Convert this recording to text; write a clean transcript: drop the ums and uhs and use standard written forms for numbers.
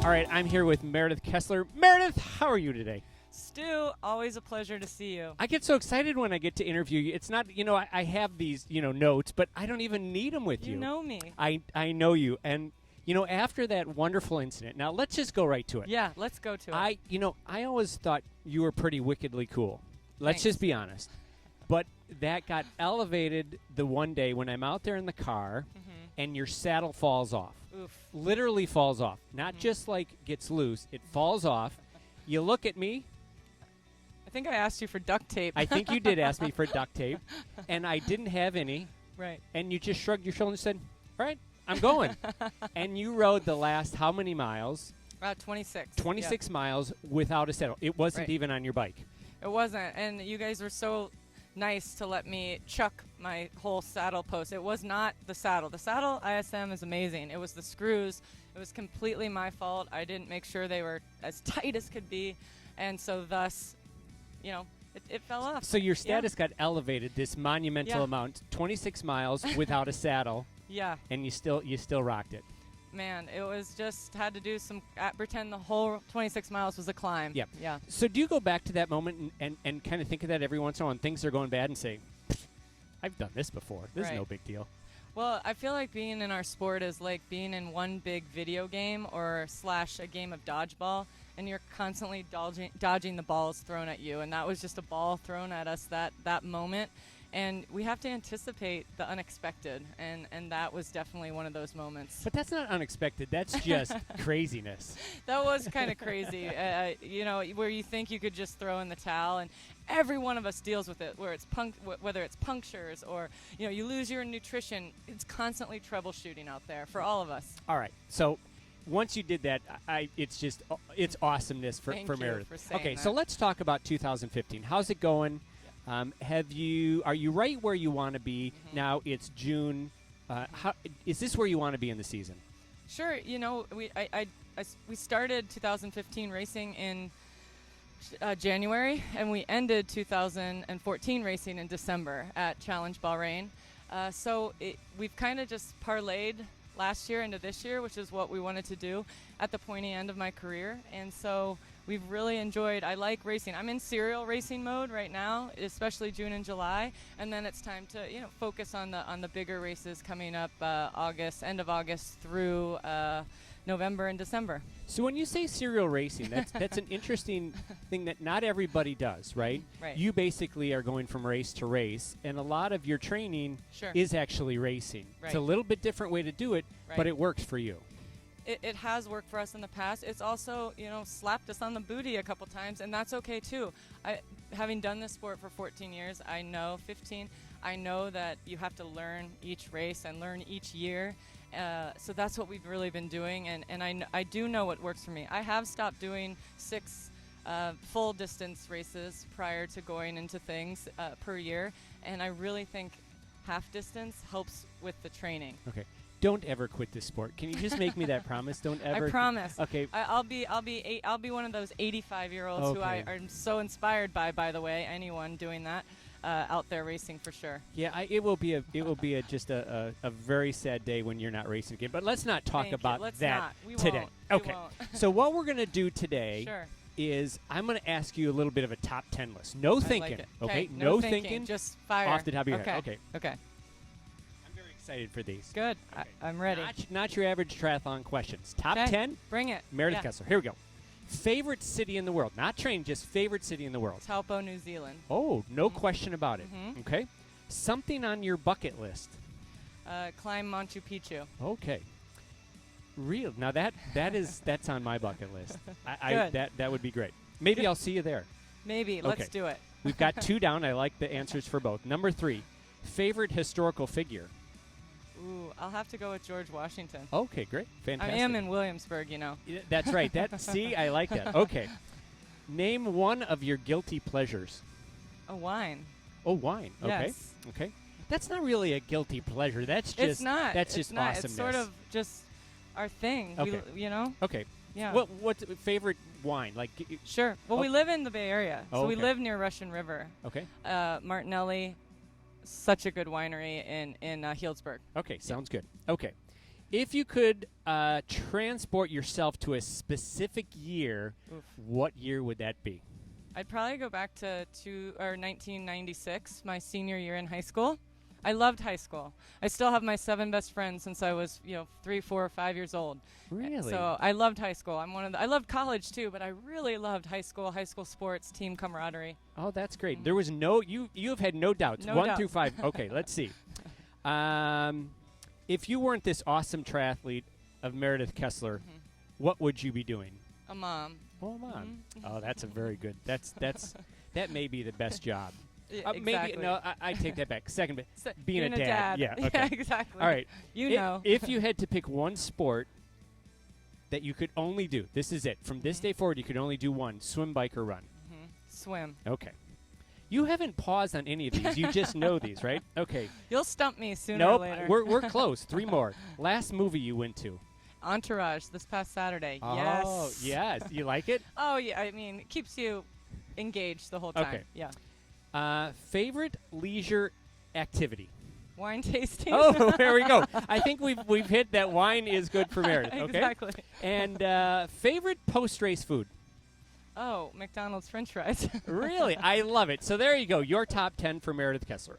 All right, I'm here with Meredith Kessler. Meredith, how are you today? Stu, always a pleasure to see you. I get so excited when I get to interview you. It's not, I have these, notes, but I don't even need them with you. You know me. I know you. And, after that wonderful incident, now let's just go right to it. Yeah, let's go to it. I always thought you were pretty wickedly cool. Let's Thanks. just be honest. But that got elevated the one day when I'm out there in the car and your saddle falls off. Oof. Literally falls off. Not just like gets loose. It falls off. You look at me. I think I asked you for duct tape. I think you did ask me for duct tape, and I didn't have any. Right. And you just shrugged your shoulders and said, all right, I'm going. And you rode the last how many miles? 26. 26 miles without a saddle. It wasn't even on your bike. It wasn't. And you guys were so nice to let me chuck my whole saddle post. It was not the saddle. The saddle ISM is amazing. It was the screws. It was completely my fault. I didn't make sure they were as tight as could be. And so thus, it fell off. So your status got elevated this monumental amount, 26 miles without a saddle. Yeah. And you still rocked it. Man, it was just had to do some pretend the whole 26 miles was a climb. Yeah. Yeah. So do you go back to that moment and kind of think of that every once in a while when things are going bad and say, I've done this before. This is no big deal. Well, I feel like being in our sport is like being in one big video game or / a game of dodgeball, and you're constantly dodging the balls thrown at you. And that was just a ball thrown at us that moment. And we have to anticipate the unexpected, and that was definitely one of those moments. But that's not unexpected. That's just craziness. That was kind of crazy, where you think you could just throw in the towel, and every one of us deals with it, where it's whether it's punctures or you lose your nutrition. It's constantly troubleshooting out there for all of us. All right, so once you did that, it's awesomeness for Meredith. For saying okay, that. so let's talk about 2015. How's it going? Are you right where you want to be? Now it's June. Is this where you want to be in the season? Sure. We started 2015 racing in January, and we ended 2014 racing in December at Challenge Bahrain. So we've kind of just parlayed last year into this year, which is what we wanted to do at the pointy end of my career. And so we've really enjoyed. I like racing. I'm in serial racing mode right now, especially June and July, and then it's time to focus on the bigger races coming up end of August through November and December. So when you say serial racing, that's an interesting thing that not everybody does, right? Right. You basically are going from race to race, and a lot of your training is actually racing. Right. It's a little bit different way to do it, but it works for you. It has worked for us in the past. It's also, slapped us on the booty a couple times, and that's okay too. Having done this sport for 14 years, 15, I know that you have to learn each race and learn each year. So that's what we've really been doing, and I do know what works for me. I have stopped doing 6 full distance races prior to going into things per year, and I really think half distance helps with the training. Okay. Don't ever quit this sport. Can you just make me that promise? Don't ever. I promise. Okay. I'll be one of those 85-year-olds who I am so inspired by. By the way, anyone doing that out there racing for sure. Yeah, it will be just a very sad day when you're not racing again. But let's not talk about that today. Okay. So what we're gonna do today is I'm gonna ask you a little bit of a top 10 list. No thinking. Like Okay. No thinking. Just fire off the top of your head. Okay. Excited for these. Good. Okay. I'm ready. Not your average triathlon questions. Top 10. Bring it. Meredith Kessler. Here we go. Favorite city in the world. Not train, just favorite city in the world. Taupo, New Zealand. Oh, no question about it. Okay. Something on your bucket list. Climb Machu Picchu. Okay. Real. Now that's on my bucket list. That would be great. Maybe I'll see you there. Maybe. Let's do it. We've got 2 down. I like the answers for both. Number 3. Favorite historical figure. Ooh, I'll have to go with George Washington. Okay, great. Fantastic. I am in Williamsburg, That's right. See, I like that. Okay. Name one of your guilty pleasures. A wine. Oh, wine. Okay. Yes. Okay. That's not really a guilty pleasure. That's just it's not. That's just awesomeness. It's sort of just our thing. Okay. Okay. Yeah. What's favorite wine? Sure. Well, we live in the Bay Area, so we okay. live near Russian River. Okay. Martinelli, such a good winery in Healdsburg. Okay, sounds good. Okay. If you could transport yourself to a specific year, what year would that be? I'd probably go back to 1996, my senior year in high school. I loved high school. I still have my 7 best friends since I was, 3, 4, or 5 years old. Really? So I loved high school. I loved college too, but I really loved high school sports, team camaraderie. Oh, that's great. There was you have had no doubts. No 1 doubt. through 5. Okay, let's see. If you weren't this awesome triathlete of Meredith Kessler, what would you be doing? A mom. Oh, mom. Oh, that's a very good. That may be the best job. Exactly. Maybe no. I take that back. Second, being a dad. Yeah. Okay. Yeah, exactly. All right. Know. If you had to pick one sport that you could only do, this is it. From this day forward, you could only do one: swim, bike, or run. Swim. Okay. You haven't paused on any of these. You just know these, right? Okay. You'll stump me sooner or later. Nope. We're close. 3 more. Last movie you went to? Entourage this past Saturday. Oh, yes. You like it? Oh, yeah. I mean, it keeps you engaged the whole time. Okay. Yeah. Favorite leisure activity? Wine tasting. Oh, there we go. I think we've hit that wine is good for Meredith. Okay. Exactly. And favorite post-race food? Oh, McDonald's French fries. Really? I love it. So there you go. Your top 10 for Meredith Kessler.